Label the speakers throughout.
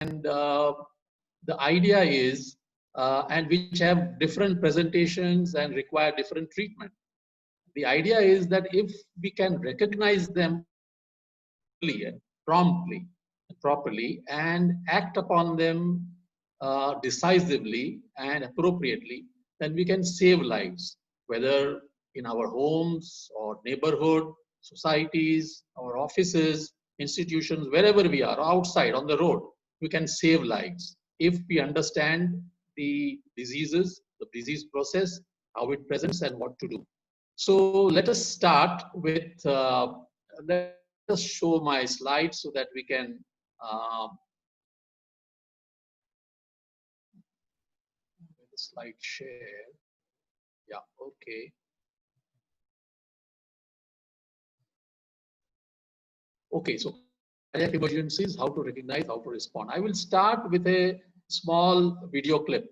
Speaker 1: And the idea is, and which have different presentations and require different treatment. The idea is that if we can recognize them earlier, promptly, properly, and act upon them decisively and appropriately, then we can save lives, whether in our homes or neighborhood, societies, our offices, institutions, wherever we are, outside, on the road, we can save lives if we understand the diseases, the disease process, how it presents, and what to do. So let us start with, let us show my slides so that we can the slide share. Yeah, okay. Okay, so cardiac emergencies, how to recognize, how to respond. I will start with a small video clip.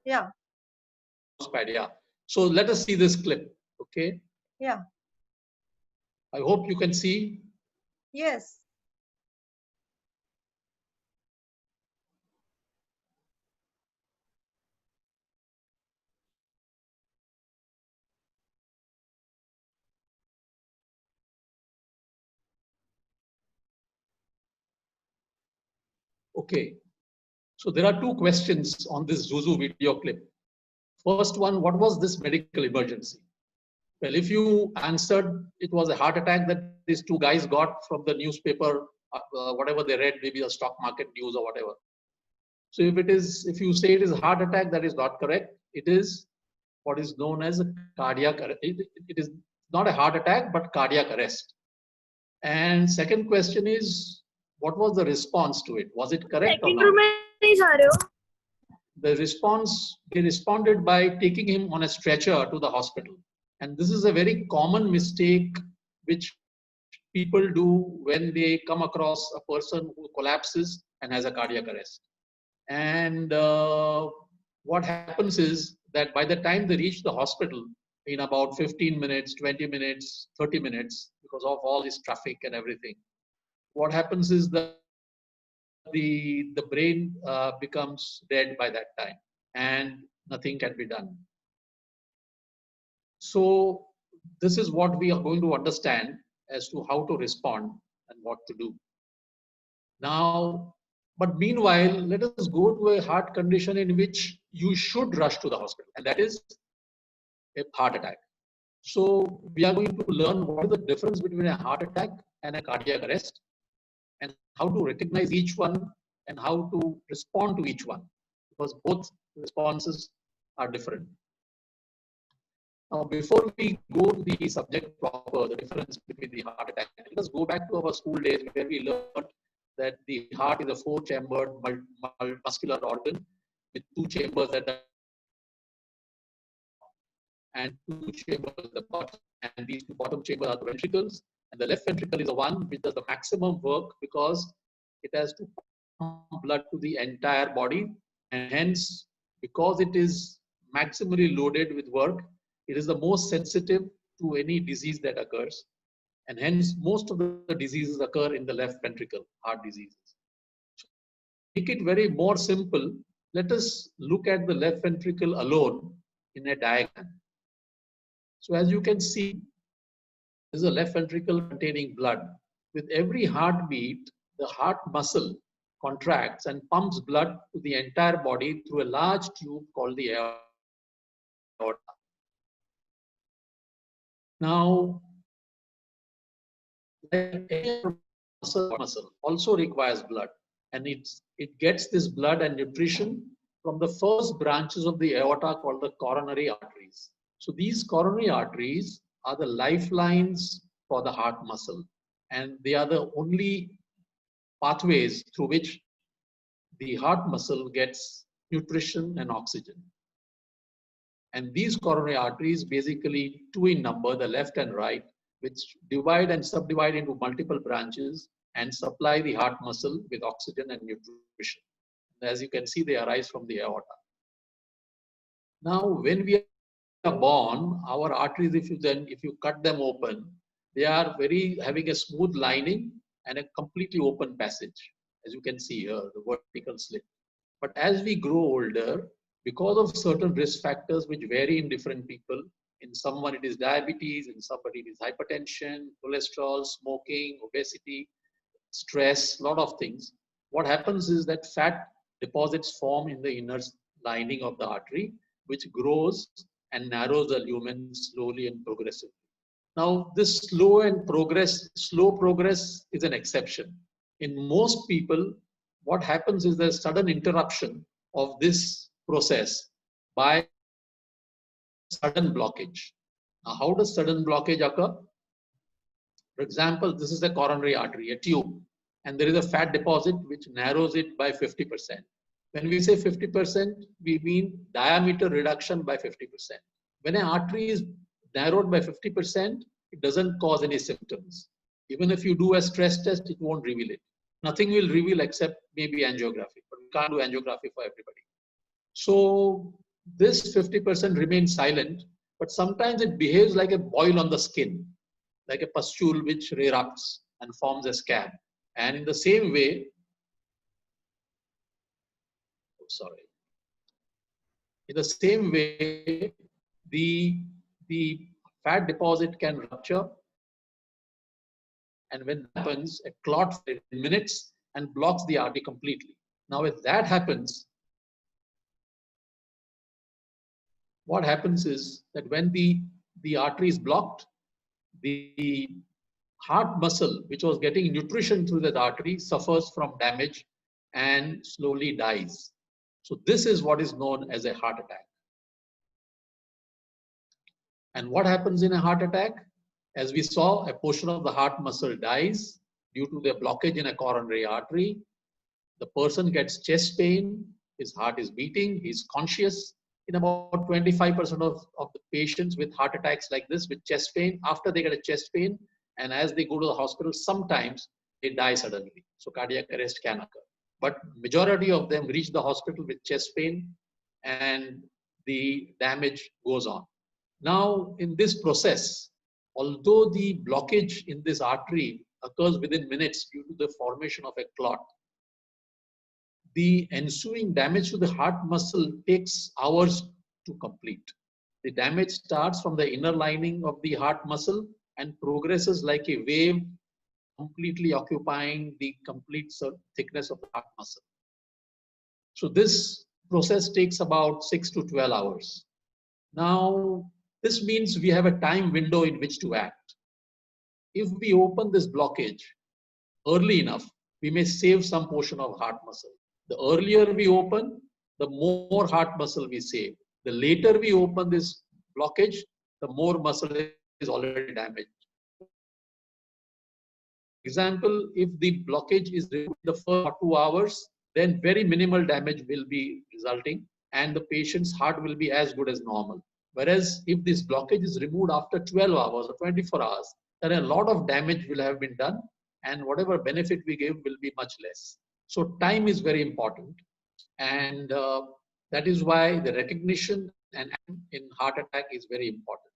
Speaker 2: Yeah.
Speaker 1: Yeah. So let us see this clip. Okay.
Speaker 2: Yeah.
Speaker 1: I hope you can see.
Speaker 2: Yes.
Speaker 1: Okay. So there are two questions on this Zuzu video clip. First one, what was this medical emergency? Well, if you answered it was a heart attack that these two guys got from the newspaper, whatever they read, maybe the stock market news or whatever. So if you say it is a heart attack, that is not correct. It is what is known as a cardiac. It is not a heart attack, but cardiac arrest. And second question is, what was the response to it? Was it correct or not? The response, they responded by taking him on a stretcher to the hospital. And this is a very common mistake which people do when they come across a person who collapses and has a cardiac arrest. And what happens is that by the time they reach the hospital in about 15 minutes, 20 minutes, 30 minutes, because of all this traffic and everything, what happens is that the brain becomes dead by that time and nothing can be done. So this is what we are going to understand as to how to respond and what to do. Now, but meanwhile, let us go to a heart condition in which you should rush to the hospital, and that is a heart attack. So we are going to learn what is the difference between a heart attack and a cardiac arrest, and how to recognize each one and how to respond to each one, because both responses are different. Now, before we go to the subject proper, the difference between the heart attack, let us go back to our school days where we learned that the heart is a four-chambered muscular organ with two chambers at the and two chambers at the bottom. And these two bottom chambers are the ventricles. And the left ventricle is the one which does the maximum work because it has to pump blood to the entire body. And hence, because it is maximally loaded with work, it is the most sensitive to any disease that occurs. And hence, most of the diseases occur in the left ventricle, heart diseases. So to make it very more simple, let us look at the left ventricle alone in a diagram. So as you can see, this is a left ventricle containing blood. With every heartbeat, the heart muscle contracts and pumps blood to the entire body through a large tube called the aorta. Now, any muscle also requires blood, and it gets this blood and nutrition from the first branches of the aorta called the coronary arteries. So these coronary arteries are the lifelines for the heart muscle, and they are the only pathways through which the heart muscle gets nutrition and oxygen. And these coronary arteries, basically two in number, the left and right, which divide and subdivide into multiple branches and supply the heart muscle with oxygen and nutrition. And as you can see, they arise from the aorta. Now, when we are born, our arteries, if you cut them open, they are having a smooth lining and a completely open passage, as you can see here, the vertical slit. But as we grow older, because of certain risk factors which vary in different people, in someone it is diabetes, in somebody it is hypertension, cholesterol, smoking, obesity, stress, lot of things. What happens is that fat deposits form in the inner lining of the artery, which grows and narrows the lumen slowly and progressively. Now, this slow progress is an exception. In most people, what happens is there's sudden interruption of this process by sudden blockage. Now, how does sudden blockage occur? For example, this is a coronary artery, a tube, and there is a fat deposit which narrows it by 50%. When we say 50%, we mean diameter reduction by 50%. When an artery is narrowed by 50%, it doesn't cause any symptoms. Even if you do a stress test, it won't reveal it. Nothing will reveal except maybe angiography, but we can't do angiography for everybody. So this 50% remains silent, but sometimes it behaves like a boil on the skin, like a pustule which erupts and forms a scab. And in the same way, in the same way, the fat deposit can rupture, and when that happens, a clot in minutes and blocks the artery completely. Now, if that happens, what happens is that when the artery is blocked, the heart muscle, which was getting nutrition through that artery, suffers from damage and slowly dies. So this is what is known as a heart attack. And what happens in a heart attack? As we saw, a portion of the heart muscle dies due to the blockage in a coronary artery. The person gets chest pain, his heart is beating, he's conscious. In about 25% of the patients with heart attacks like this, with chest pain, after they get a chest pain, and as they go to the hospital, sometimes they die suddenly. So cardiac arrest can occur. But majority of them reach the hospital with chest pain and the damage goes on. Now, in this process, although the blockage in this artery occurs within minutes due to the formation of a clot, the ensuing damage to the heart muscle takes hours to complete. The damage starts from the inner lining of the heart muscle and progresses like a wave, completely occupying the complete thickness of the heart muscle. So this process takes about 6 to 12 hours. Now, this means we have a time window in which to act. If we open this blockage early enough, we may save some portion of heart muscle. The earlier we open, the more heart muscle we save. The later we open this blockage, the more muscle is already damaged. Example, if the blockage is removed in the first 2 hours, then very minimal damage will be resulting and the patient's heart will be as good as normal. Whereas if this blockage is removed after 12 hours or 24 hours, then a lot of damage will have been done and whatever benefit we give will be much less. So time is very important, and that is why the recognition and in heart attack is very important.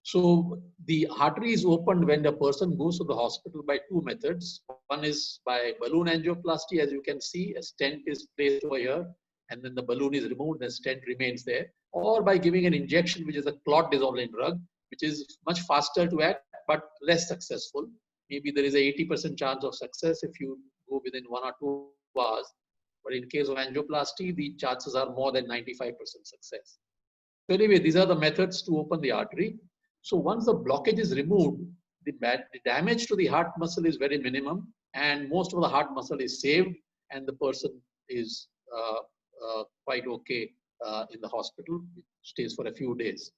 Speaker 1: So the artery is opened when the person goes to the hospital by two methods. One is by balloon angioplasty, as you can see, a stent is placed over here, and then the balloon is removed, the stent remains there, or by giving an injection, which is a clot dissolving drug, which is much faster to act, but less successful. Maybe there is a 80% chance of success if you go within 1 or 2 hours. But in case of angioplasty, the chances are more than 95% success. So anyway, these are the methods to open the artery. So once the blockage is removed, the damage to the heart muscle is very minimum, and most of the heart muscle is saved, and the person is quite okay in the hospital. It stays for a few days.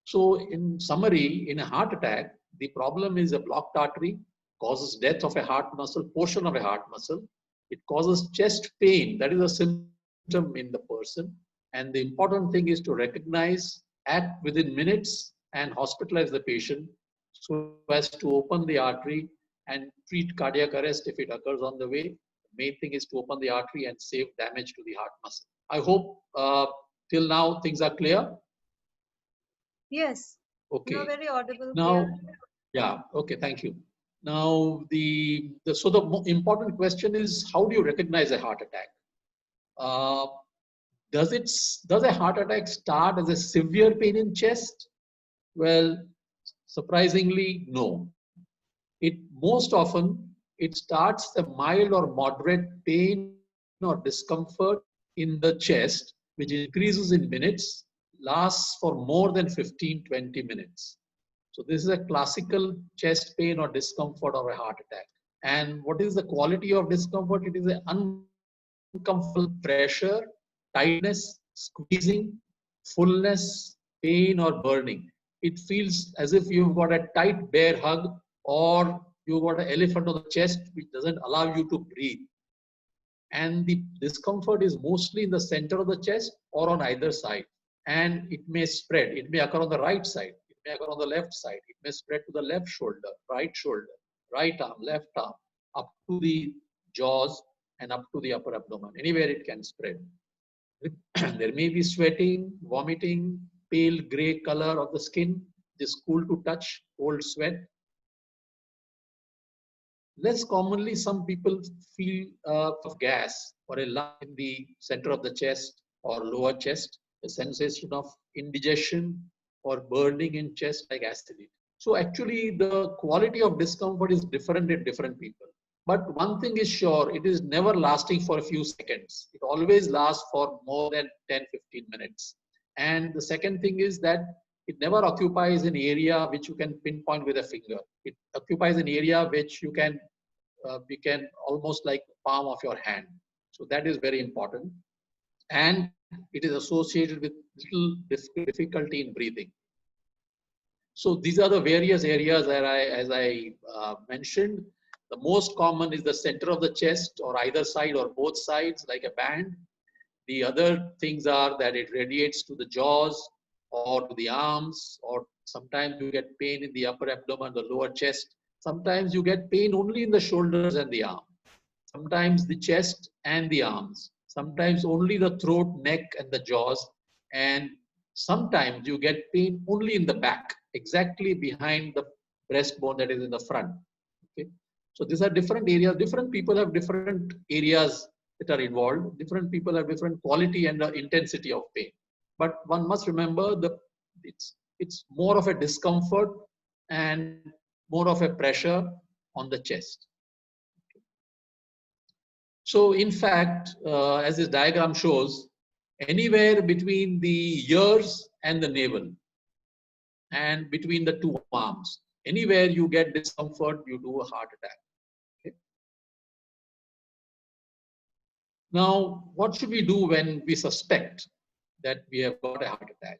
Speaker 1: So in summary, in a heart attack, the problem is a blocked artery causes death of a heart muscle, portion of a heart muscle. It causes chest pain. That is a symptom in the person. And the important thing is to recognize, act within minutes, and hospitalize the patient so as to open the artery and treat cardiac arrest if it occurs on the way. The main thing is to open the artery and save damage to the heart muscle. I hope till now things are clear.
Speaker 2: Yes. You are
Speaker 1: Okay.
Speaker 2: very audible, clear.
Speaker 1: Now, yeah. Okay. Thank you. Now, the important question is, how do you recognize a heart attack? Uh, does a heart attack start as a severe pain in chest? Well, surprisingly, no. It most often it starts a mild or moderate pain or discomfort in the chest, which increases in minutes, lasts for more than 15-20 minutes. So this is a classical chest pain or discomfort or a heart attack. And what is the quality of discomfort? It is an uncomfortable pressure, tightness, squeezing, fullness, pain, or burning. It feels as if you've got a tight bear hug or you've got an elephant on the chest which doesn't allow you to breathe. And the discomfort is mostly in the center of the chest or on either side. And it may spread. It may occur on the right side. It may occur on the left side. It may spread to the left shoulder, right arm, left arm, up to the jaws and up to the upper abdomen. Anywhere it can spread. There may be sweating, vomiting, pale gray color of the skin. It is cool to touch, cold sweat. Less commonly, some people feel of gas or a lump in the center of the chest or lower chest, a sensation of indigestion or burning in chest like acidity. So actually, the quality of discomfort is different in different people. But one thing is sure, it is never lasting for a few seconds. It always lasts for more than 10-15 minutes. And the second thing is that it never occupies an area which you can pinpoint with a finger. It occupies an area which you can almost like palm of your hand. So that is very important. And it is associated with little difficulty in breathing. So these are the various areas that as I mentioned. The most common is the center of the chest or either side or both sides like a band. The other things are that it radiates to the jaws or to the arms, or sometimes you get pain in the upper abdomen, the lower chest. Sometimes you get pain only in the shoulders and the arm. Sometimes the chest and the arms. Sometimes only the throat, neck, and the jaws. And sometimes you get pain only in the back, exactly behind the breastbone that is in the front. Okay. So these are different areas. Different people have different areas that are involved. Different people have different quality and intensity of pain. But one must remember it's more of a discomfort and more of a pressure on the chest. So in fact, as this diagram shows, anywhere between the ears and the navel and between the two arms, anywhere you get discomfort due to a heart attack. Okay. Now, what should we do when we suspect that we have got a heart attack?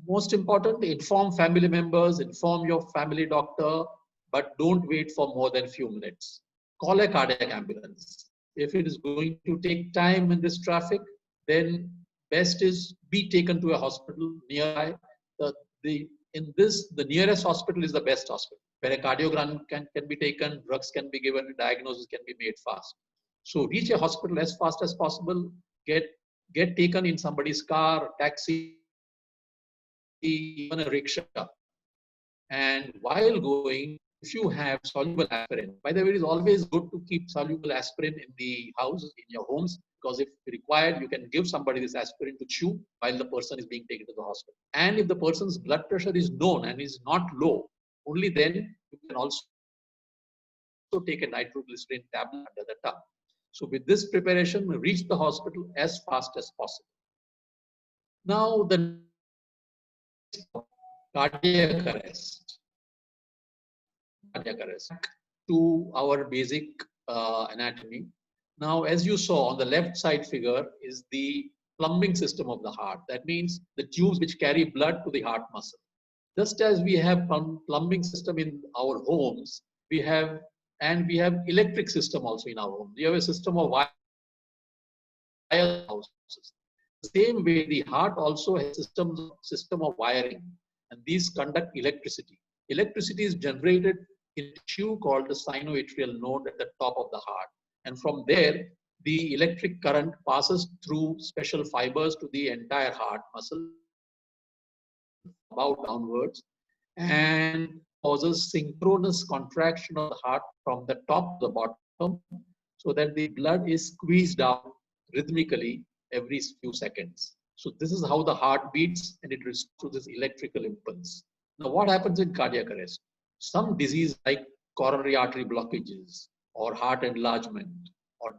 Speaker 1: Most important, inform family members, inform your family doctor, but don't wait for more than a few minutes. Call a cardiac ambulance. If it is going to take time in this traffic, then best is be taken to a hospital nearby. The nearest hospital is the best hospital, where a cardiogram can be taken, drugs can be given, diagnosis can be made fast. So reach a hospital as fast as possible. Get taken in somebody's car, taxi, even a rickshaw. And while going, if you have soluble aspirin, by the way, it is always good to keep soluble aspirin in the house, in your homes, because if required, you can give somebody this aspirin to chew while the person is being taken to the hospital. And if the person's blood pressure is known and is not low, only then you can also take a nitroglycerin tablet under the tongue. So with this preparation, reach the hospital as fast as possible. Now, the cardiac arrest. Cardiac arrest. To our basic anatomy. Now, as you saw on the left side figure is the plumbing system of the heart. That means the tubes which carry blood to the heart muscle. Just as we have plumbing system in our homes, we have electric system also in our homes. We have a system of wire houses. The same way, the heart also has system of wiring, and these conduct electricity. Electricity is generated in a tissue called the sinoatrial node at the top of the heart. And from there, the electric current passes through special fibers to the entire heart muscle above downwards and causes synchronous contraction of the heart from the top to the bottom so that the blood is squeezed out rhythmically every few seconds. So this is how the heart beats and it responds to this electrical impulse. Now what happens in cardiac arrest? Some disease like coronary artery blockages or heart enlargement or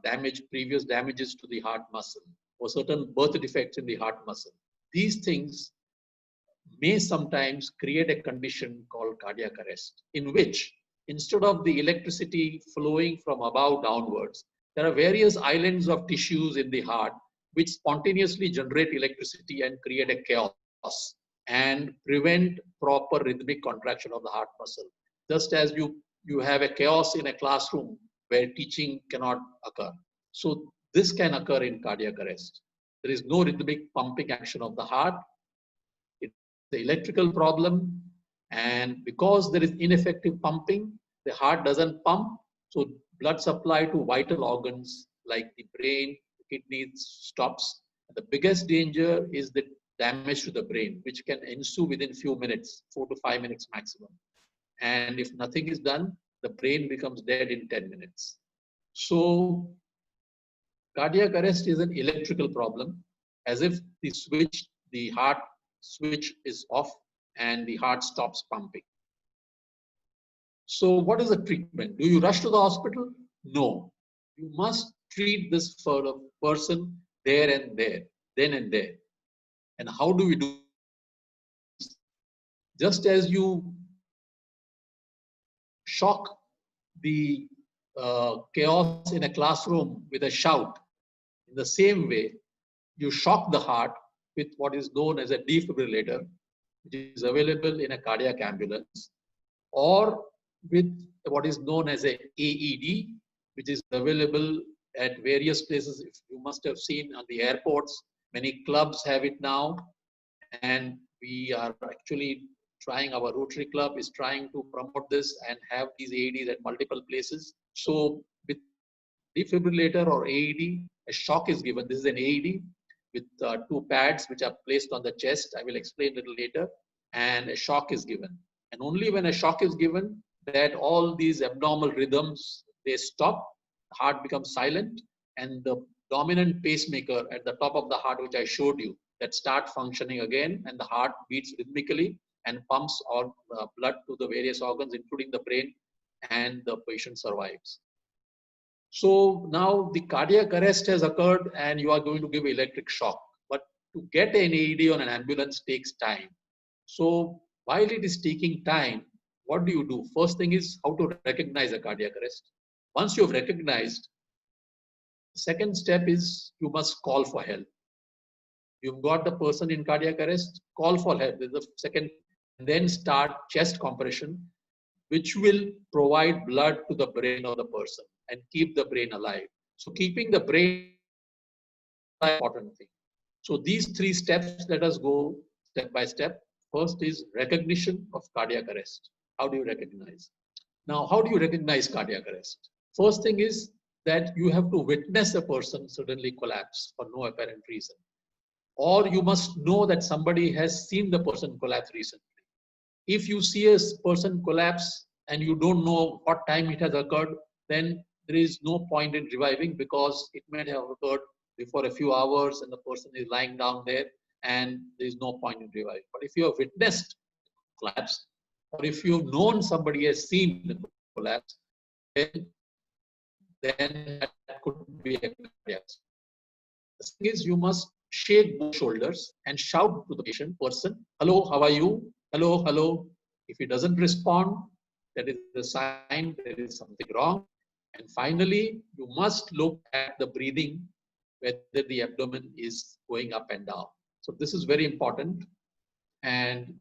Speaker 1: previous damages to the heart muscle or certain birth defects in the heart muscle. These things may sometimes create a condition called cardiac arrest, in which instead of the electricity flowing from above downwards, there are various islands of tissues in the heart which spontaneously generate electricity and create a chaos and prevent proper rhythmic contraction of the heart muscle. Just as you have a chaos in a classroom where teaching cannot occur. So this can occur in cardiac arrest. There is no rhythmic pumping action of the heart. It's the electrical problem. And because there is ineffective pumping, the heart doesn't pump. So blood supply to vital organs like the brain, the kidneys stops. The biggest danger is the damage to the brain, which can ensue within few minutes, 4 to 5 minutes maximum. And if nothing is done, the brain becomes dead in 10 minutes. So cardiac arrest is an electrical problem, as if the heart switch is off and the heart stops pumping. So what is the treatment? Do you rush to the hospital? No. You must treat this for a person there and there, then and there. And how do we do this? Just as you shock the chaos in a classroom with a shout, in the same way, you shock the heart with what is known as a defibrillator, which is available in a cardiac ambulance, or with what is known as a AED, which is available at various places. If you must have seen on the airports, many clubs have it now, and we are actually trying, our Rotary Club is trying to promote this and have these AEDs at multiple places. So with defibrillator or AED, a shock is given. This is an AED with 2 pads which are placed on the chest. I will explain a little later. And a shock is given. And only when a shock is given that all these abnormal rhythms, they stop, the heart becomes silent, and the dominant pacemaker at the top of the heart, which I showed you, that start functioning again, and the heart beats rhythmically and pumps all blood to the various organs, including the brain, and the patient survives. So now the cardiac arrest has occurred and you are going to give electric shock. But to get an AED on an ambulance takes time. So while it is taking time, what do you do? First thing is how to recognize a cardiac arrest. Once you have recognized, the second step is you must call for help. You've got the person in cardiac arrest, call for help. There's the second, and then start chest compression, which will provide blood to the brain of the person and keep the brain alive. So keeping the brain is an important thing. So these 3 steps, let us go step by step. First is recognition of cardiac arrest. How do you recognize? Now, how do you recognize cardiac arrest? First thing is that you have to witness a person suddenly collapse for no apparent reason. Or you must know that somebody has seen the person collapse recently. If you see a person collapse and you don't know what time it has occurred, then there is no point in reviving because it might have occurred before a few hours and the person is lying down there and there is no point in reviving. But if you have witnessed collapse or if you've known somebody has seen the collapse, then that could be a cardiac. The thing is you must shake both shoulders and shout to the patient person, hello, how are you? Hello, hello. If he doesn't respond, that is a sign there is something wrong. And finally, you must look at the breathing, whether the abdomen is going up and down. So this is very important. And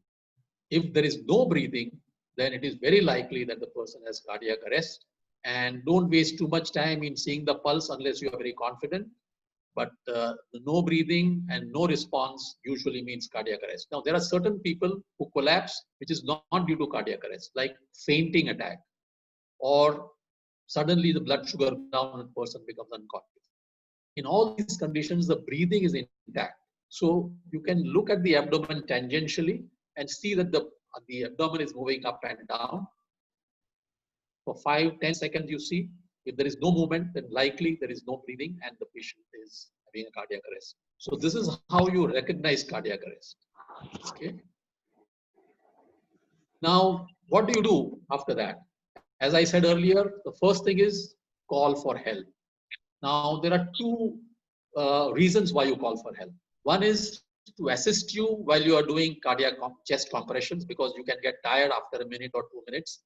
Speaker 1: if there is no breathing, then it is very likely that the person has cardiac arrest. And don't waste too much time in seeing the pulse unless you are very confident. But the no breathing and no response usually means cardiac arrest. Now, there are certain people who collapse, which is not due to cardiac arrest, like fainting attack, or suddenly the blood sugar down and person becomes unconscious. In all these conditions, the breathing is intact. So you can look at the abdomen tangentially and see that the abdomen is moving up and down. For 5-10 seconds, you see. If there is no movement, then likely there is no breathing and the patient is having a cardiac arrest. So this is how you recognize cardiac arrest. Okay. Now, what do you do after that? As I said earlier, the first thing is call for help. Now, there are two reasons why you call for help. One is to assist you while you are doing cardiac chest compressions, because you can get tired after a minute or 2 minutes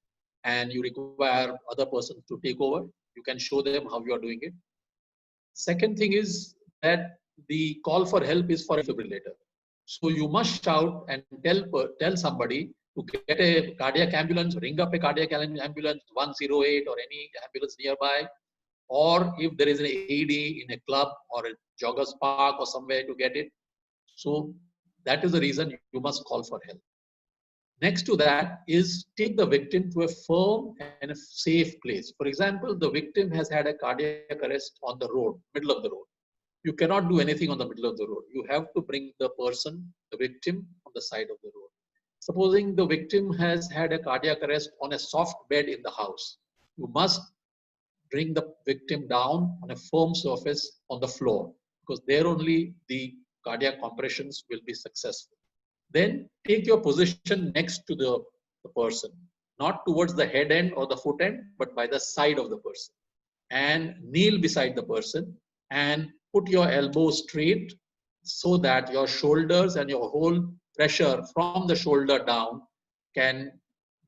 Speaker 1: and you require other persons to take over. You can show them how you are doing it. Second thing is that the call for help is for a defibrillator. So you must shout and tell somebody to get a cardiac ambulance, ring up a cardiac ambulance, 108 or any ambulance nearby, or if there is an AED in a club or a joggers park or somewhere to get it. So that is the reason you must call for help. Next to that is take the victim to a firm and a safe place. For example, the victim has had a cardiac arrest on the road, middle of the road. You cannot do anything on the middle of the road. You have to bring the person, the victim, on the side of the road. Supposing the victim has had a cardiac arrest on a soft bed in the house, you must bring the victim down on a firm surface on the floor, because there only the cardiac compressions will be successful. Then take your position next to the person, not towards the head end or the foot end, but by the side of the person, and kneel beside the person and put your elbows straight so that your shoulders and your whole pressure from the shoulder down can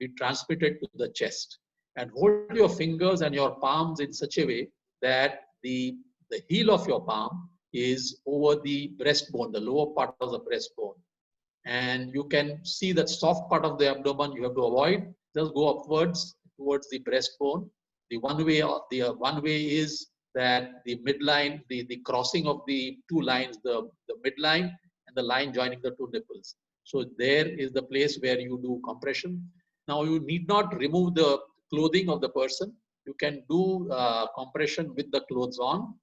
Speaker 1: be transmitted to the chest. And hold your fingers and your palms in such a way that the heel of your palm is over the breastbone, the lower part of the breastbone. And you can see that soft part of the abdomen you have to avoid. Just go upwards towards the breastbone. The one way is that the midline, the crossing of the two lines, the midline and the line joining the two nipples. So there is the place where you do compression. Now you need not remove the clothing of the person. You can do compression with the clothes on.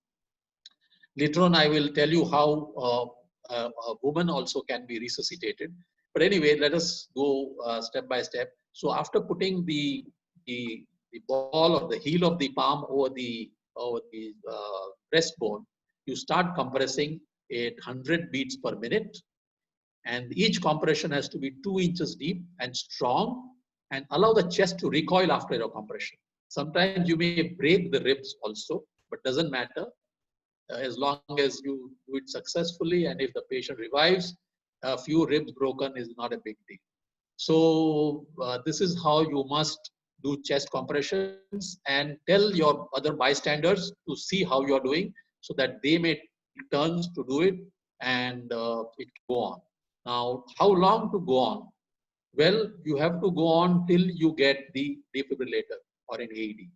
Speaker 1: Later on, I will tell you how a woman also can be resuscitated. But anyway, let us go step by step. So after putting the ball or the heel of the palm over the breastbone, you start compressing at 100 beats per minute. And each compression has to be 2 inches deep and strong, and allow the chest to recoil after your compression. Sometimes you may break the ribs also, but doesn't matter. As long as you do it successfully, and if the patient revives, a few ribs broken is not a big deal. So this is how you must do chest compressions, and tell your other bystanders to see how you are doing, so that they may take turns to do it, and it can go on. Now, how long to go on? Well, you have to go on till you get the defibrillator or an AED.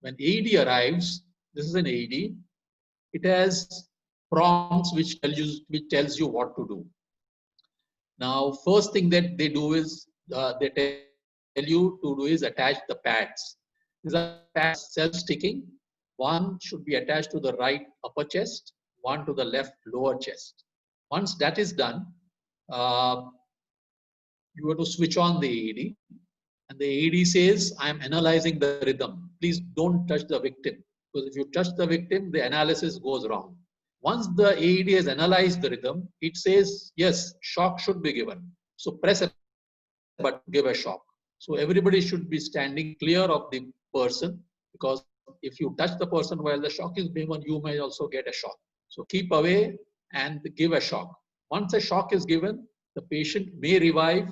Speaker 1: When AED arrives, this is an AED. It has prompts which tells you what to do. Now, first thing that they do is they tell you to do is attach the pads. These are pads self-sticking. One should be attached to the right upper chest, one to the left lower chest. Once that is done, you have to switch on the AED, and the AED says, "I am analyzing the rhythm. Please don't touch the victim." Because if you touch the victim, the analysis goes wrong. Once the AED has analyzed the rhythm, it says, yes, shock should be given. So press a button, give a shock. So everybody should be standing clear of the person, because if you touch the person while the shock is being given, you may also get a shock. So keep away and give a shock. Once a shock is given, the patient may revive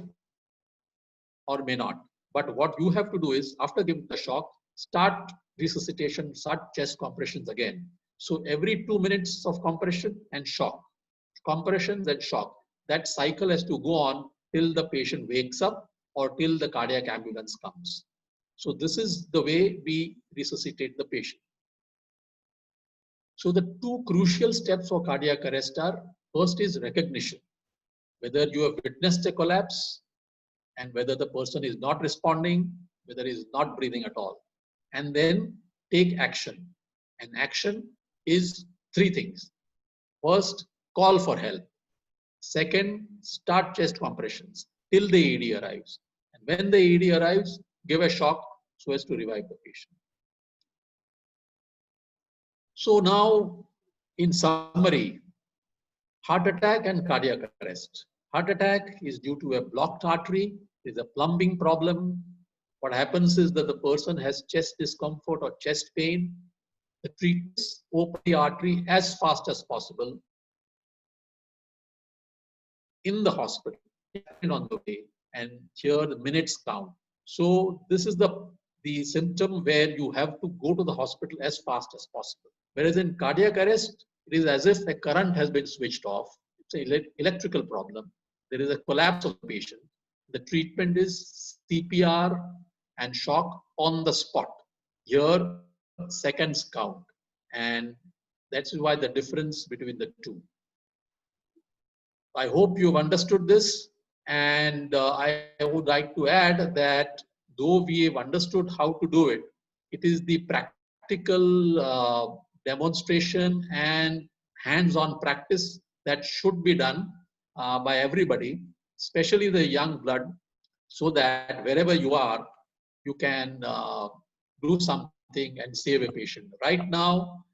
Speaker 1: or may not. But what you have to do is, after giving the shock, start resuscitation, start chest compressions again. So every 2 minutes of compression and shock, compressions and shock. That cycle has to go on till the patient wakes up or till the cardiac ambulance comes. So this is the way we resuscitate the patient. So the two crucial steps for cardiac arrest are, first is recognition, whether you have witnessed a collapse and whether the person is not responding, whether he is not breathing at all. And then take action. And action is 3 things. First, call for help. Second, start chest compressions. till the AED arrives. And when the AED arrives, give a shock so as to revive the patient. So now, in summary, heart attack and cardiac arrest. Heart attack is due to a blocked artery, is a plumbing problem. What happens is that the person has chest discomfort or chest pain. The treatments open the artery as fast as possible in the hospital and on the way, and here the minutes count. So this is the symptom where you have to go to the hospital as fast as possible. Whereas in cardiac arrest, it is as if a current has been switched off. It's an electrical problem. There is a collapse of the patient. The treatment is CPR and shock on the spot. Here, seconds count. And that's why the difference between the two. I hope you've understood this. And I would like to add that though we have understood how to do it, it is the practical demonstration and hands-on practice that should be done by everybody, especially the young blood, so that wherever you are, you can do something and save a patient. Right now,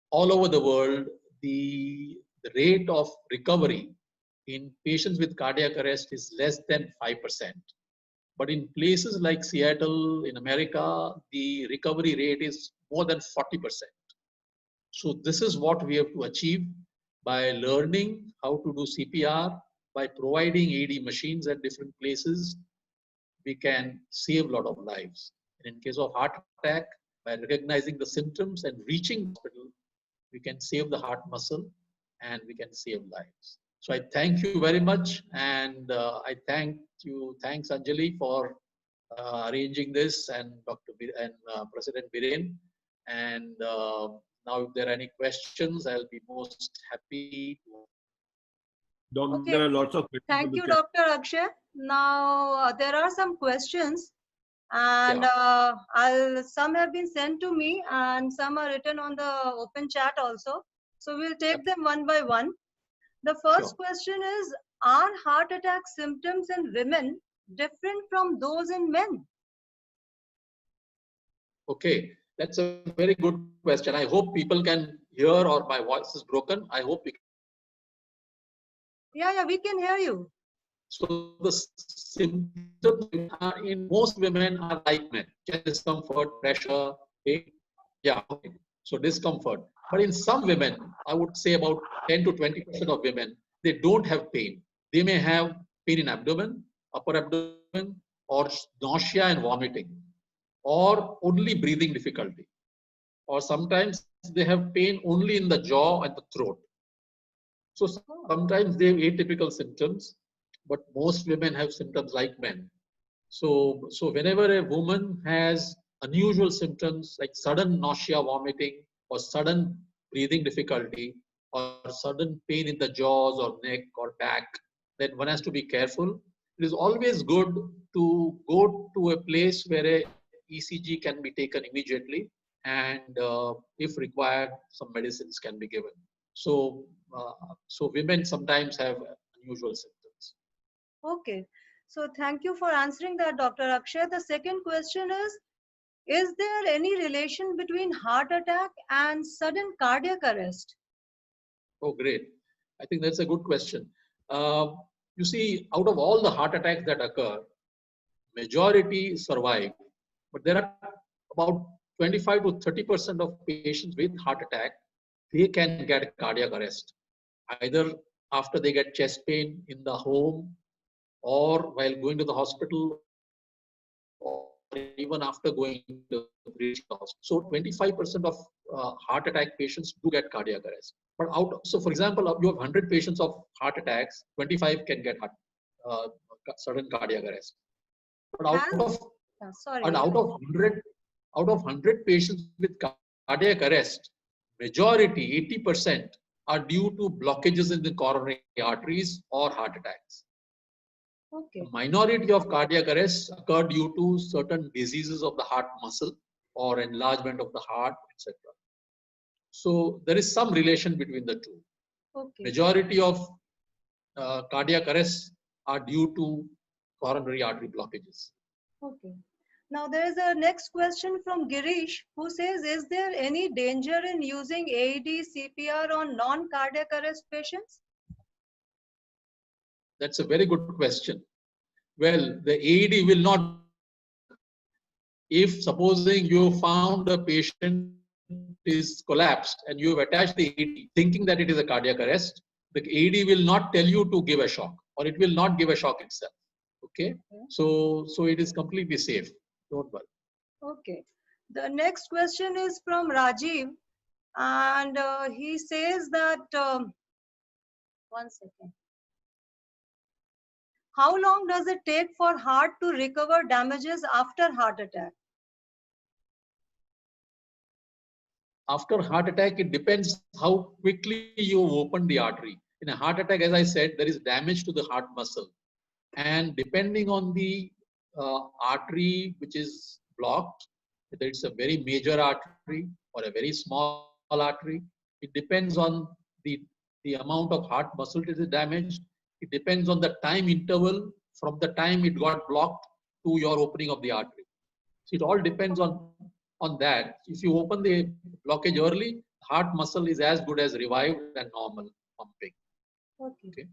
Speaker 1: all over the world, the rate of recovery in patients with cardiac arrest is less than 5%. But in places like Seattle in America, the recovery rate is more than 40%. So this is what we have to achieve by learning how to do CPR, by providing AED machines at different places. We can save a lot of lives. And in case of heart attack, by recognizing the symptoms and reaching hospital, we can save the heart muscle and we can save lives. So I thank you very much, and thanks Anjali for arranging this, and President Biren. And now, if there are any questions, I'll be most happy to.
Speaker 3: Okay. There are lots of questions. Thank you, Dr. Akshay. Now there are some questions, and some have been sent to me, and some are written on the open chat also. So we'll take them one by one. The first question is, are heart attack symptoms in women different from those in men?
Speaker 1: Okay, that's a very good question. I hope people can hear, or my voice is broken. I hope we can.
Speaker 3: Yeah, we can hear you.
Speaker 1: So the symptoms in most women are like men: chest discomfort, pressure, pain. Yeah, okay. So discomfort. But in some women, I would say about 10 to 20% of women, they don't have pain. They may have pain in abdomen, upper abdomen, or nausea and vomiting, or only breathing difficulty. Or sometimes they have pain only in the jaw and the throat. So sometimes they have atypical symptoms, but most women have symptoms like men. So whenever a woman has unusual symptoms like sudden nausea, vomiting, or sudden breathing difficulty, or sudden pain in the jaws or neck or back, then one has to be careful. It is always good to go to a place where a ECG can be taken immediately, and if required, some medicines can be given. So women sometimes have unusual symptoms.
Speaker 3: Okay. So thank you for answering that, Dr. Akshay. The second question is there any relation between heart attack and sudden cardiac arrest?
Speaker 1: Oh, great. I think that's a good question. You see, out of all the heart attacks that occur, majority survive. But there are about 25 to 30% of patients with heart attack, they can get cardiac arrest, either after they get chest pain in the home, or while going to the hospital, or even after going to the hospital. So 25% of heart attack patients do get cardiac arrest. But so for example, you have 100 patients of heart attacks, 25 can get sudden cardiac arrest. But out of 100 patients with cardiac arrest, majority, 80%, are due to blockages in the coronary arteries or heart attacks.
Speaker 3: Okay.
Speaker 1: A minority of cardiac arrests occur due to certain diseases of the heart muscle or enlargement of the heart, etc. So there is some relation between the two.
Speaker 3: Okay.
Speaker 1: Majority of cardiac arrests are due to coronary artery blockages.
Speaker 3: Okay. Now there is a next question from Girish who says, is there any danger in using AED CPR on non-cardiac arrest patients?
Speaker 1: That's a very good question. Well, the AED will not, if supposing you found a patient is collapsed and you have attached the AED thinking that it is a cardiac arrest, the AED will not tell you to give a shock, or it will not give a shock itself. Okay. So it is completely safe. Don't worry.
Speaker 3: Okay. The next question is from Rajiv, and he says that, one second. How long does it take for heart to recover damages after heart attack?
Speaker 1: After heart attack, it depends how quickly you open the artery. In a heart attack, as I said, there is damage to the heart muscle. And depending on the artery which is blocked, whether it's a very major artery or a very small artery, it depends on the amount of heart muscle that is damaged. It depends on the time interval from the time it got blocked to your opening of the artery. So it all depends on that. If you open the blockage early, heart muscle is as good as revived and normal pumping.
Speaker 3: Okay.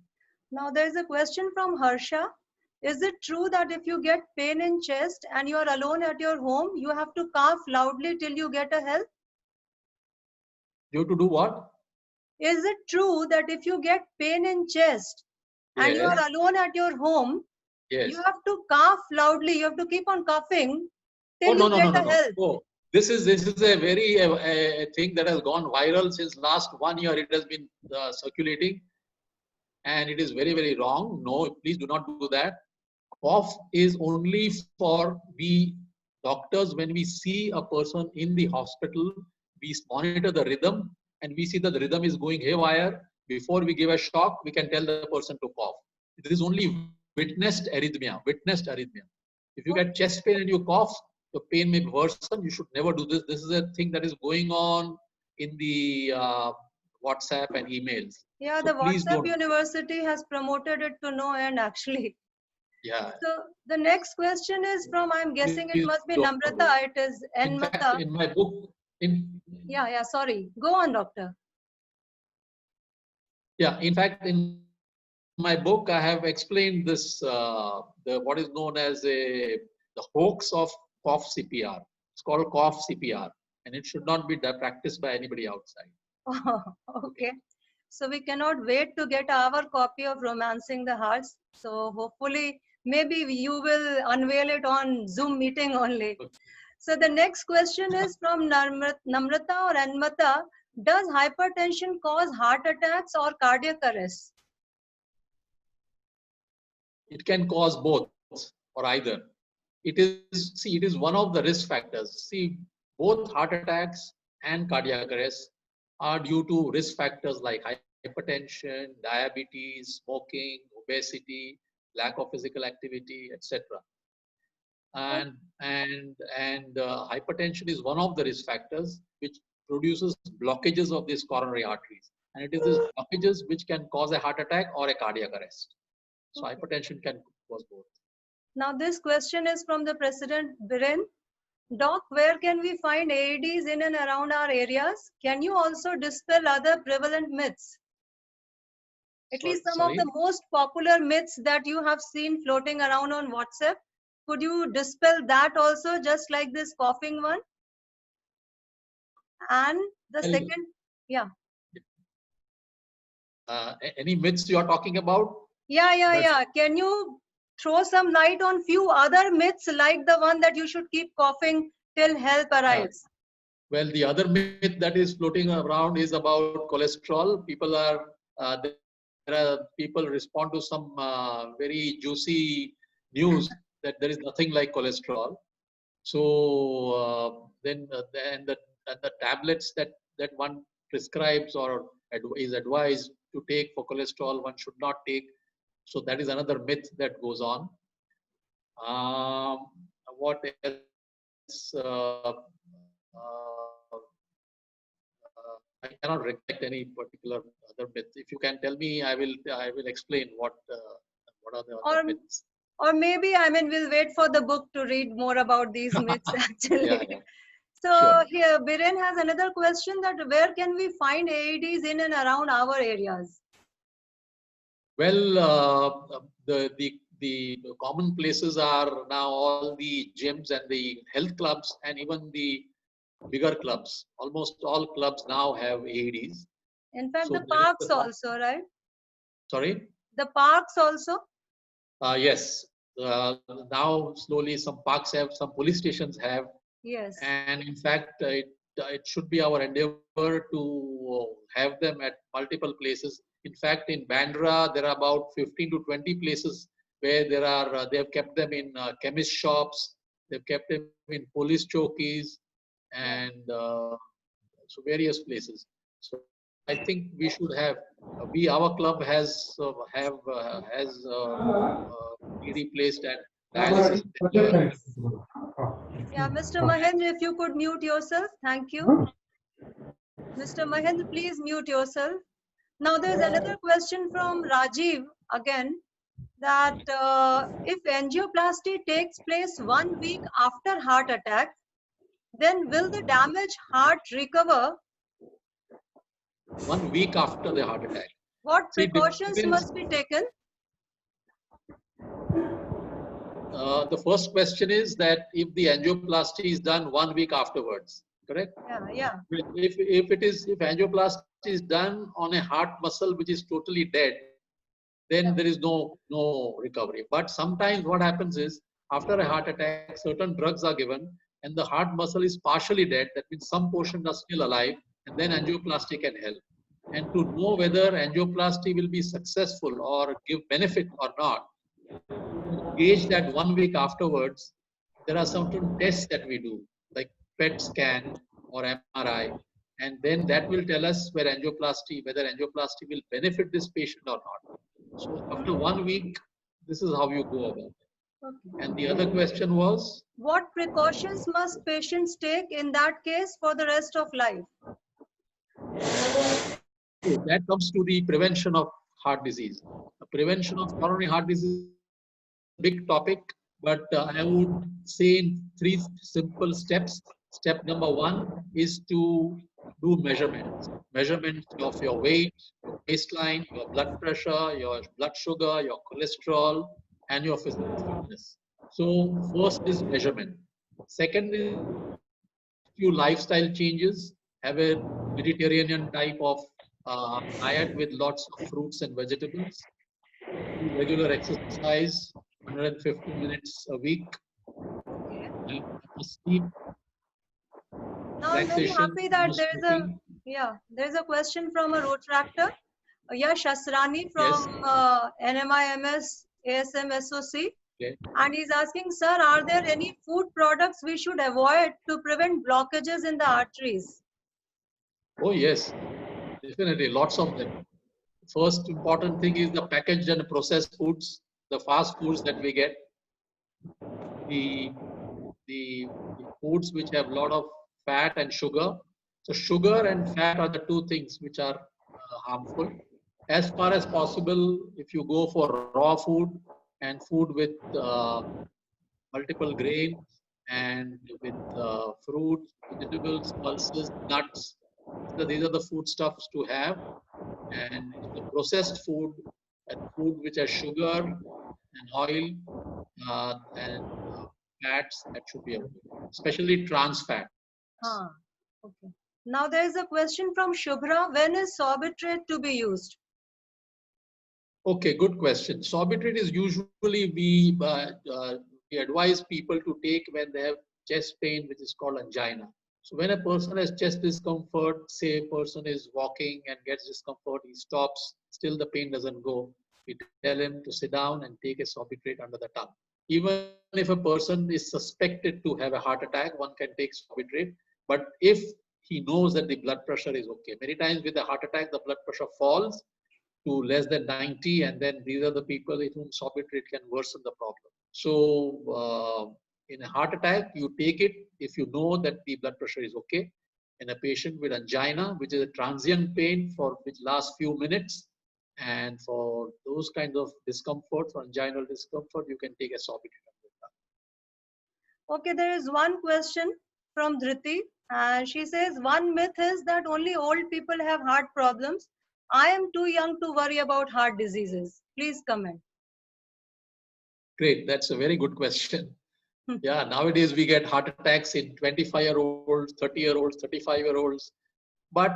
Speaker 3: Now there is a question from Harsha. Is it true that if you get pain in chest and you are alone at your home, you have to cough loudly till you get a help?
Speaker 1: You have to do what?
Speaker 3: Is it true that if you get pain in chest and you are alone at your home, you have to cough loudly, you have to keep on coughing till you get a help?
Speaker 1: Oh, this is a very a thing that has gone viral since last 1 year. It has been circulating, and it is very, very wrong. No, please do not do that. Cough is only for we doctors. When we see a person in the hospital, we monitor the rhythm and we see that the rhythm is going haywire. Before we give a shock, we can tell the person to cough. This is only witnessed arrhythmia. If you get chest pain and you cough, the pain may worsen. You should never do this. This is a thing that is going on in the WhatsApp and emails.
Speaker 3: Yeah, so the WhatsApp University has promoted it to no end actually.
Speaker 1: Yeah.
Speaker 3: So the next question is from, I'm guessing it must be Namrata. It is Enmata.
Speaker 1: In my book,
Speaker 3: yeah, sorry. Go on, doctor.
Speaker 1: Yeah, in fact, in my book, I have explained this, what is known as the hoax of cough CPR. It's called cough CPR, and it should not be practiced by anybody outside.
Speaker 3: Oh, okay. So we cannot wait to get our copy of Romancing the Hearts. So hopefully, maybe you will unveil it on Zoom meeting only. Okay. So the next question is from Namrata or Enmata. Does hypertension cause heart attacks or cardiac arrest?
Speaker 1: It can cause both or either. It is one of the risk factors. See, both heart attacks and cardiac arrest are due to risk factors like hypertension, diabetes, smoking, obesity, lack of physical activity, etc. And hypertension is one of the risk factors which produces blockages of these coronary arteries, and it is these blockages which can cause a heart attack or a cardiac arrest. So hypertension can cause both.
Speaker 3: Now this question is from the President Biren. Doc, where can we find AEDs in and around our areas? Can you also dispel other prevalent myths? At least some of the most popular myths that you have seen floating around on WhatsApp. Could you dispel that also, just like this coughing one? And the second, yeah.
Speaker 1: Any myths you are talking about?
Speaker 3: Yeah. Can you throw some light on few other myths like the one that you should keep coughing till help arrives?
Speaker 1: Well, the other myth that is floating around is about cholesterol. People respond to some very juicy news that there is nothing like cholesterol. So then the tablets that one prescribes or is advised to take for cholesterol, one should not take. So that is another myth that goes on. What else? I cannot recollect any particular other myth. If you can tell me, I will explain what are the other myths.
Speaker 3: Or maybe, I mean, we'll wait for the book to read more about these myths actually.
Speaker 1: Yeah.
Speaker 3: So
Speaker 1: Sure.
Speaker 3: here, Biren has another question, that where can we find AEDs in and around our areas?
Speaker 1: Well, the common places are now all the gyms and the health clubs and even the bigger clubs. Almost all clubs now have AEDs.
Speaker 3: In fact,
Speaker 1: So
Speaker 3: the
Speaker 1: that is
Speaker 3: parks also, right?
Speaker 1: sorry.
Speaker 3: The parks also?
Speaker 1: Yes. Now slowly some parks have, some police stations have,
Speaker 3: Yes.
Speaker 1: and in fact it should be our endeavor to have them at multiple places. In fact, in Bandra there are about 15 to 20 places where there are they have kept them in chemist shops, they've kept them in police chowkis, and so various places. So I think we should have, our club has ED placed at dialysis center.
Speaker 3: Yeah, Mr. Mahendra, if you could mute yourself. Thank you. Mr. Mahendra, please mute yourself. Now there's another question from Rajiv again, that if angioplasty takes place 1 week after heart attack, then will the damaged heart recover?
Speaker 1: 1 week after the heart attack.
Speaker 3: What
Speaker 1: See,
Speaker 3: precautions
Speaker 1: depends.
Speaker 3: must be taken?
Speaker 1: The first question is that if the angioplasty is done 1 week afterwards, correct?
Speaker 3: Yeah.
Speaker 1: If angioplasty is done on a heart muscle which is totally dead, then there is no recovery. But sometimes what happens is, after a heart attack, certain drugs are given and the heart muscle is partially dead. That means some portion are still alive, and then angioplasty can help. And to know whether angioplasty will be successful or give benefit or not, to gauge that 1 week afterwards, there are certain tests that we do, like PET scan or MRI, and then that will tell us whether angioplasty will benefit this patient or not. So after 1 week, this is how you go about it.
Speaker 3: Okay.
Speaker 1: And the other question was?
Speaker 3: What precautions must patients take in that case for the rest of life?
Speaker 1: That comes to the prevention of heart disease. The prevention of coronary heart disease is a big topic, but I would say in 3 simple steps. Step number 1 is to do measurements. Measurements of your weight, your waistline, your blood pressure, your blood sugar, your cholesterol, and your physical fitness. So first is measurement. Second is few lifestyle changes. Have a Mediterranean type of diet with lots of fruits and vegetables. Do regular exercise, 150 minutes a week.
Speaker 3: Okay.
Speaker 1: Sleep.
Speaker 3: Now I'm very happy that there's a question from a protractor, Yash Asrani from NMIMS ASM SOC.
Speaker 1: Okay.
Speaker 3: And he's asking, sir, are there any food products we should avoid to prevent blockages in the arteries?
Speaker 1: Oh yes, definitely, lots of them. First important thing is the packaged and processed foods, the fast foods that we get, the foods which have a lot of fat and sugar. So sugar and fat are the two things which are harmful. As far as possible, if you go for raw food and food with multiple grains and with fruits, vegetables, pulses, nuts, so these are the foodstuffs to have. And the processed food and food which has sugar and oil and fats, that should be avoided, especially trans fats.
Speaker 3: Okay. Now there is a question from Shubhra. When is Sorbitrate to be used?
Speaker 1: Okay, good question. Sorbitrate is usually we advise people to take when they have chest pain, which is called angina. So when a person has chest discomfort, say a person is walking and gets discomfort, he stops, still the pain doesn't go, we tell him to sit down and take a Sorbitrate under the tongue. Even if a person is suspected to have a heart attack, one can take Sorbitrate. But if he knows that the blood pressure is okay, many times with a heart attack, the blood pressure falls to less than 90, and then these are the people with whom Sorbitrate can worsen the problem. So in a heart attack, you take it if you know that the blood pressure is okay. In a patient with angina, which is a transient pain for which lasts few minutes, And for those kinds of discomfort, for vaginal discomfort, you can take Asorbitrate.
Speaker 3: Okay, there is one question from Dhriti. She says, one myth is that only old people have heart problems. I am too young to worry about heart diseases. Please comment.
Speaker 1: Great, that's a very good question. Yeah, nowadays we get heart attacks in 25-year-olds, 30-year-olds, 35-year-olds. But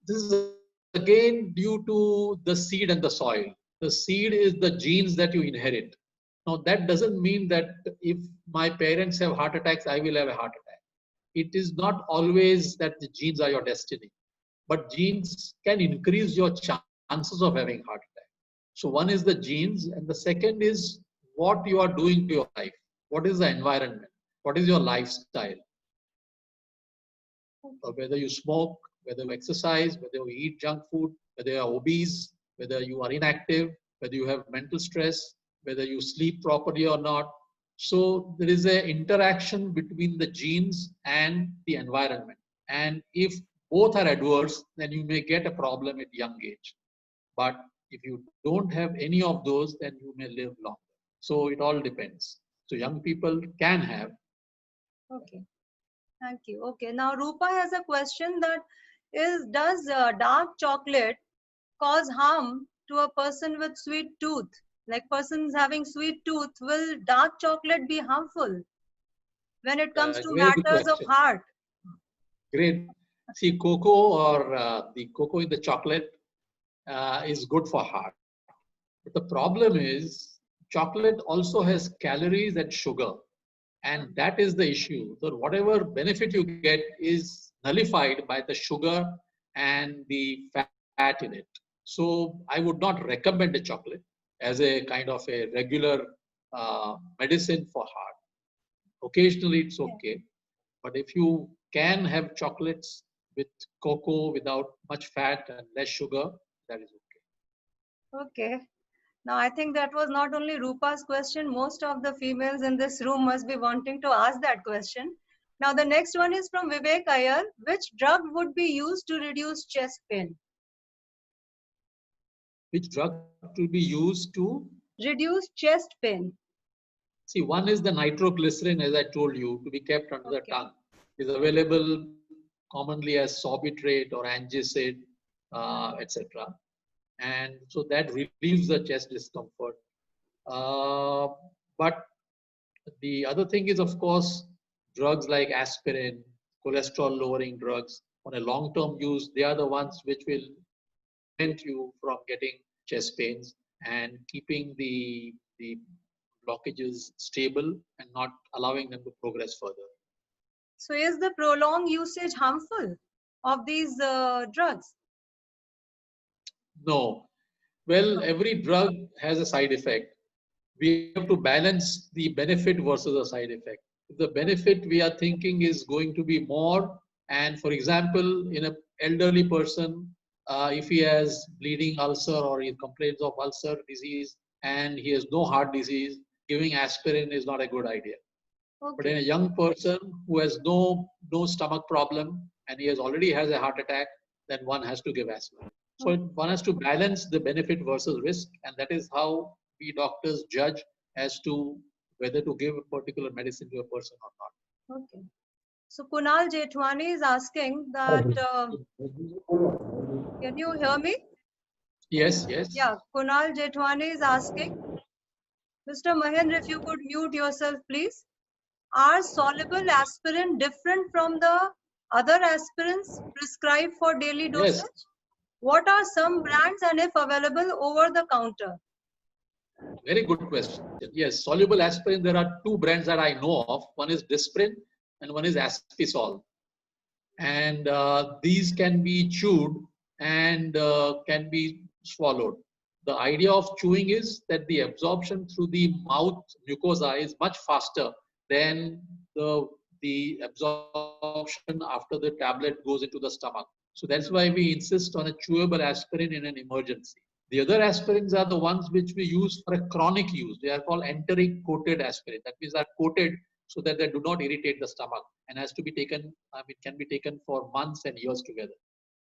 Speaker 1: this is again due to the seed and the soil. The seed is the genes that you inherit. Now, that doesn't mean that if my parents have heart attacks, I will have a heart attack. It is not always that the genes are your destiny, but genes can increase your chances of having heart attack. So one is the genes, and the second is what you are doing to your life. What is the environment? What is your lifestyle? Whether you smoke, whether you exercise, whether you eat junk food, whether you are obese, whether you are inactive, whether you have mental stress, whether you sleep properly or not. So there is an interaction between the genes and the environment. And if both are adverse, then you may get a problem at young age. But if you don't have any of those, then you may live longer. So it all depends. So young people can have.
Speaker 3: Okay. Thank you. Okay. Now Rupa has a question that does dark chocolate cause harm to a person with sweet tooth? Like persons having sweet tooth, will dark chocolate be harmful when it comes to
Speaker 1: Very good
Speaker 3: matters of
Speaker 1: question.
Speaker 3: heart?
Speaker 1: Great. See, cocoa or the cocoa in the chocolate is good for heart. But the problem is chocolate also has calories and sugar. And that is the issue. So whatever benefit you get is nullified by the sugar and the fat in it. So I would not recommend a chocolate as a kind of a regular medicine for heart. Occasionally it's okay. But if you can have chocolates with cocoa without much fat and less sugar, that is okay.
Speaker 3: Okay. Now, I think that was not only Rupa's question. Most of the females in this room must be wanting to ask that question. Now, the next one is from Vivek Iyer. Which drug would be used to reduce chest pain?
Speaker 1: Which drug will be used to
Speaker 3: reduce chest pain?
Speaker 1: See, one is the nitroglycerin, as I told you, to be kept under the tongue. It is available commonly as Sorbitrate or Angicid, etc. And so that relieves the chest discomfort. But the other thing is, of course, drugs like aspirin, cholesterol lowering drugs on a long-term use, they are the ones which will prevent you from getting chest pains and keeping the blockages stable and not allowing them to progress further.
Speaker 3: So is the prolonged usage harmful of these drugs?
Speaker 1: No. Well, every drug has a side effect. We have to balance the benefit versus the side effect. If the benefit we are thinking is going to be more, and for example, in an elderly person, if he has bleeding ulcer or he complains of ulcer disease and he has no heart disease, giving aspirin is not a good idea. Okay. But in a young person who has no stomach problem and he has already has a heart attack, then one has to give aspirin. So one has to balance the benefit versus risk, and that is how we doctors judge as to whether to give a particular medicine to a person or not.
Speaker 3: Okay. So Kunal Jethwani is asking that, can you hear me?
Speaker 1: Yes, yes.
Speaker 3: Yeah, Kunal Jethwani is asking, Mr. Mahendra, if you could mute yourself, please. Are soluble aspirin different from the other aspirins prescribed for daily dosage? Yes. What are some brands and if available over the counter?
Speaker 1: Very good question. Yes, soluble aspirin, there are two brands that I know of. One is Disprin and one is Aspisol. And these can be chewed and can be swallowed. The idea of chewing is that the absorption through the mouth mucosa is much faster than the absorption after the tablet goes into the stomach. So that's why we insist on a chewable aspirin in an emergency. The other aspirins are the ones which we use for a chronic use. They are called enteric coated aspirin. That means they are coated so that they do not irritate the stomach and has to be taken, can be taken for months and years together.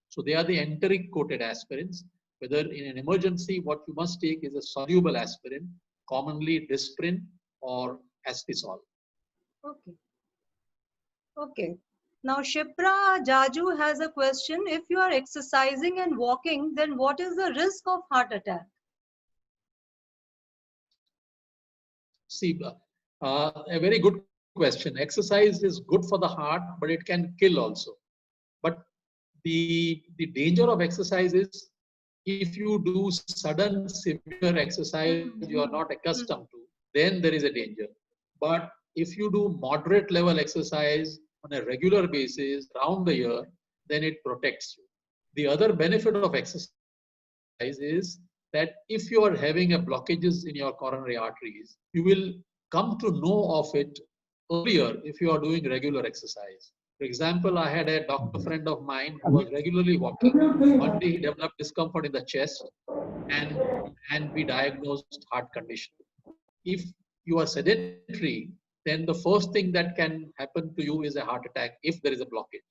Speaker 1: So they are the enteric coated aspirins, Whether in an emergency, what you must take is a soluble aspirin, commonly Disprin or Aspisol.
Speaker 3: Okay. Okay. Now, Shipra Jaju has a question. If you are exercising and walking, then what is the risk of heart attack?
Speaker 1: See, a very good question. Exercise is good for the heart, but it can kill also. But the danger of exercise is if you do sudden severe exercise you are not accustomed to, then there is a danger. But if you do moderate level exercise on a regular basis around the year, then it protects you. The other benefit of exercise is that if you are having a blockages in your coronary arteries, you will come to know of it earlier if you are doing regular exercise. For example, I had a doctor friend of mine who was regularly walking. One day he developed discomfort in the chest and we diagnosed heart condition. If you are sedentary, then the first thing that can happen to you is a heart attack if there is a blockage.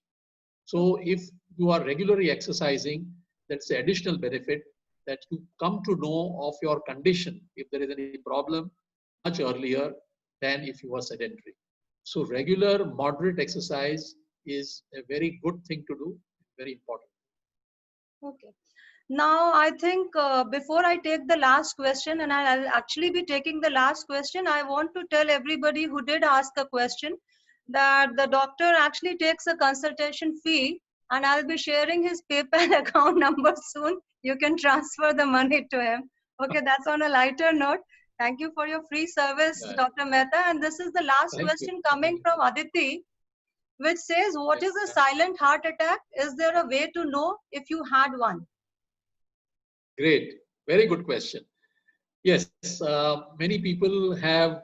Speaker 1: So if you are regularly exercising, that's the additional benefit that you come to know of your condition if there is any problem much earlier than if you are sedentary. So regular moderate exercise is a very good thing to do, very important.
Speaker 3: Okay. Now, I think before I take the last question, and I'll actually be taking the last question, I want to tell everybody who did ask a question that the doctor actually takes a consultation fee, and I'll be sharing his PayPal account number soon. You can transfer the money to him. Okay, that's on a lighter note. Thank you for your free service,
Speaker 1: Right.
Speaker 3: Dr. Mehta. And this is the last
Speaker 1: Thank
Speaker 3: question
Speaker 1: you.
Speaker 3: coming from Aditi, which says, what is a
Speaker 1: Yeah.
Speaker 3: silent heart attack? Is there a way to know if you had one?
Speaker 1: Great, very good question. Yes, many people have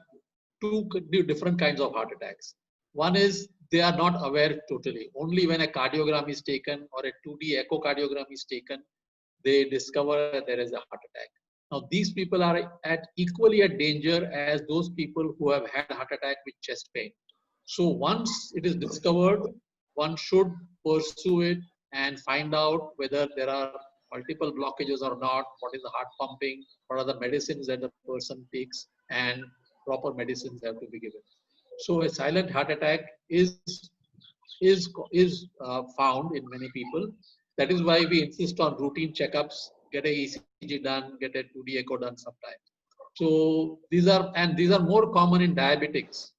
Speaker 1: two different kinds of heart attacks. One is they are not aware totally. Only when a cardiogram is taken or a 2D echocardiogram is taken, they discover that there is a heart attack. Now, these people are at equally at danger as those people who have had a heart attack with chest pain. So once it is discovered, one should pursue it and find out whether there are multiple blockages or not, what is the heart pumping, what are the medicines that the person takes, and proper medicines have to be given. So a silent heart attack is found in many people. That is why we insist on routine checkups, get a ECG done, get a 2D echo done sometimes. So these are more common in diabetics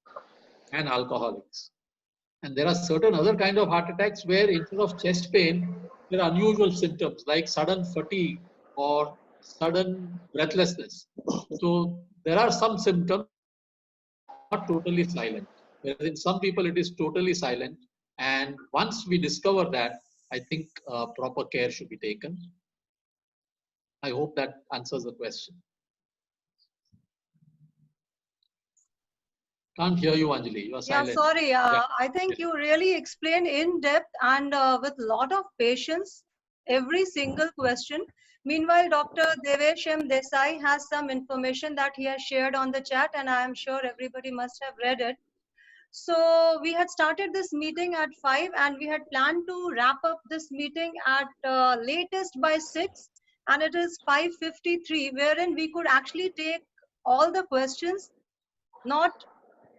Speaker 1: and alcoholics. And there are certain other kind of heart attacks where instead of chest pain, there are unusual symptoms like sudden fatigue or sudden breathlessness. So there are some symptoms not totally silent. Whereas in some people it is totally silent. And once we discover that, I think proper care should be taken. I hope that answers the question. Can't hear you, Anjali. You are
Speaker 3: Yeah,
Speaker 1: silent.
Speaker 3: sorry.
Speaker 1: Yeah.
Speaker 3: I think you really explained in depth and with a lot of patience every single question. Meanwhile, Dr. Devesh M. Desai has some information that he has shared on the chat, and I am sure everybody must have read it. So we had started this meeting at 5, and we had planned to wrap up this meeting at latest by 6, and it is 5:53, wherein we could actually take all the questions, not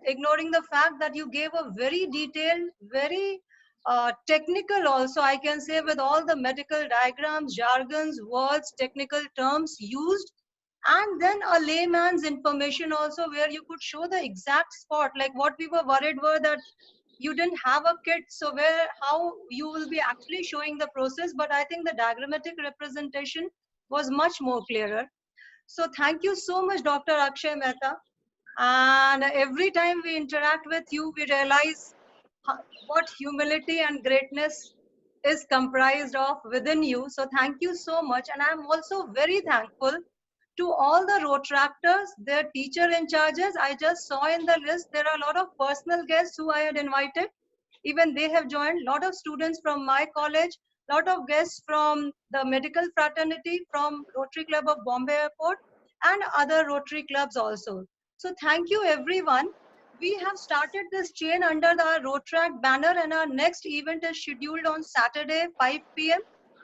Speaker 3: ignoring the fact that you gave a very detailed, very technical also, I can say, with all the medical diagrams, jargons, words, technical terms used, and then a layman's information also where you could show the exact spot. Like what we were worried were that you didn't have a kit, so how you will be actually showing the process. But I think the diagrammatic representation was much more clearer. So thank you so much, Dr. Akshay Mehta. And every time we interact with you, we realize what humility and greatness is comprised of within you. So thank you so much. And I'm also very thankful to all the Rotractors, their teacher in charges. I just saw in the list, there are a lot of personal guests who I had invited. Even they have joined. A lot of students from my college, a lot of guests from the medical fraternity, from Rotary Club of Bombay Airport, and other Rotary clubs also. So thank you, everyone. We have started this chain under the Rotract banner, and our next event is scheduled on Saturday, 5 p.m.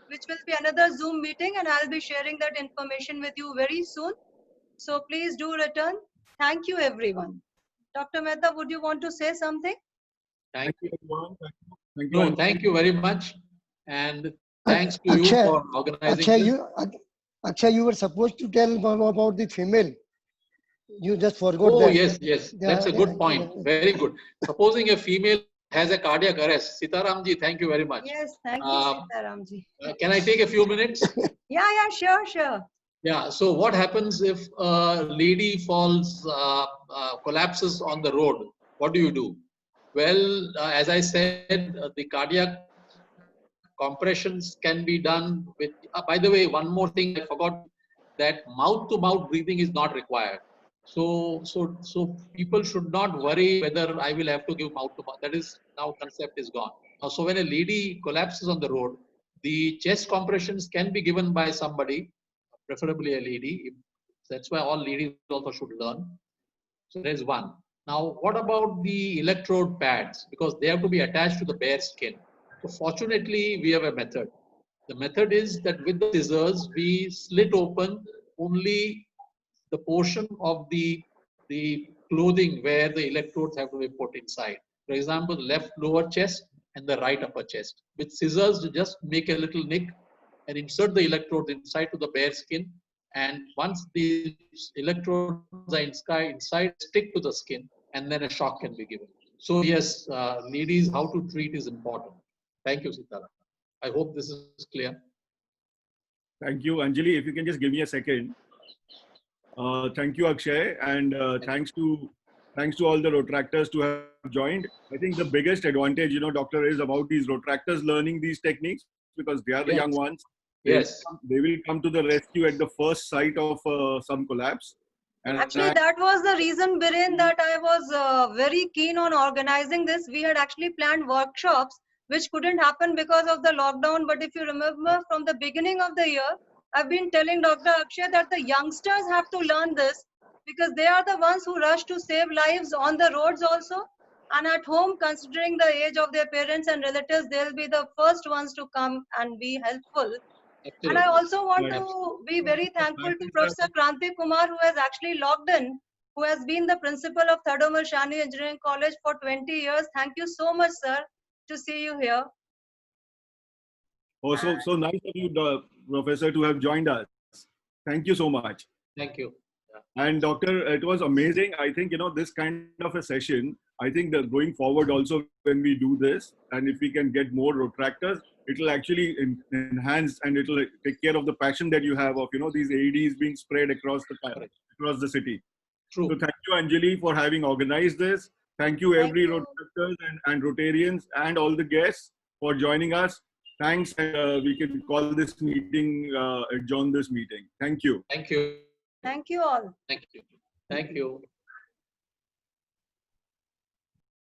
Speaker 3: which will be another Zoom meeting, and I'll be sharing that information with you very soon. So please do return. Thank you, everyone. Dr. Mehta, would you want to say something?
Speaker 1: Thank you.
Speaker 2: everyone. Thank you.
Speaker 1: No, thank you very much. And thanks to
Speaker 4: Akshay,
Speaker 1: you for organizing
Speaker 4: Akshay,
Speaker 1: this.
Speaker 4: Akshay, you were supposed to tell about the female. You just forgot
Speaker 1: Oh,
Speaker 4: that.
Speaker 1: yes, yes. That's a good point. Very good. Supposing a female has a cardiac arrest. Sitaramji, thank you very much.
Speaker 3: Yes, thank you, Sitaramji.
Speaker 1: Can I take a few minutes?
Speaker 3: Yeah, sure.
Speaker 1: Yeah, so what happens if a lady falls, collapses on the road? What do you do? Well, as I said, the cardiac compressions can be done with, by the way, one more thing I forgot, that mouth-to-mouth breathing is not required. So people should not worry whether I will have to give mouth-to-mouth. That is, now concept is gone. So when a lady collapses on the road, the chest compressions can be given by somebody, preferably a lady. That's why all ladies also should learn. So there's one. Now, what about the electrode pads? Because they have to be attached to the bare skin. So fortunately, we have a method. The method is that with the scissors, we slit open only the portion of the clothing where the electrodes have to be put inside. For example, the left lower chest and the right upper chest. With scissors, you just make a little nick and insert the electrodes inside to the bare skin. And once the electrodes are inside, stick to the skin, and then a shock can be given. So yes, ladies, how to treat is important. Thank you, Sitaram. I hope this is clear.
Speaker 2: Thank you, Anjali. If you can just give me a second. Thank you, Akshay, and thanks to all the Rotractors to have joined. I think the biggest advantage, doctor, is about these Rotractors learning these techniques because they are the young ones.
Speaker 1: Yes.
Speaker 2: They will come to the rescue at the first sight of some collapse. And
Speaker 3: actually, that was the reason, Biren, that I was very keen on organizing this. We had actually planned workshops, which couldn't happen because of the lockdown. But if you remember from the beginning of the year, I've been telling Dr. Akshay that the youngsters have to learn this because they are the ones who rush to save lives on the roads also. And at home, considering the age of their parents and relatives, they'll be the first ones to come and be helpful.
Speaker 1: Absolutely.
Speaker 3: And I also want to be very thankful to Professor Kranti Kumar, who has actually logged in, who has been the principal of Thadomar Shani Engineering College for 20 years. Thank you so much, sir, to see you here.
Speaker 2: Oh, so nice of you, Professor, to have joined us. Thank you so much.
Speaker 1: Thank you.
Speaker 2: And Doctor, it was amazing. I think, this kind of a session, I think that going forward also when we do this, and if we can get more Rotractors, it will actually enhance and it will take care of the passion that you have of, these AEDs being spread across the city.
Speaker 1: True.
Speaker 2: So thank you, Anjali, for having organized this. Thank you, every Rotractors and Rotarians and all the guests for joining us. Thanks. We can call this meeting, adjourn this meeting. Thank you.
Speaker 1: Thank you.
Speaker 3: Thank you all.
Speaker 1: Thank you. Thank you.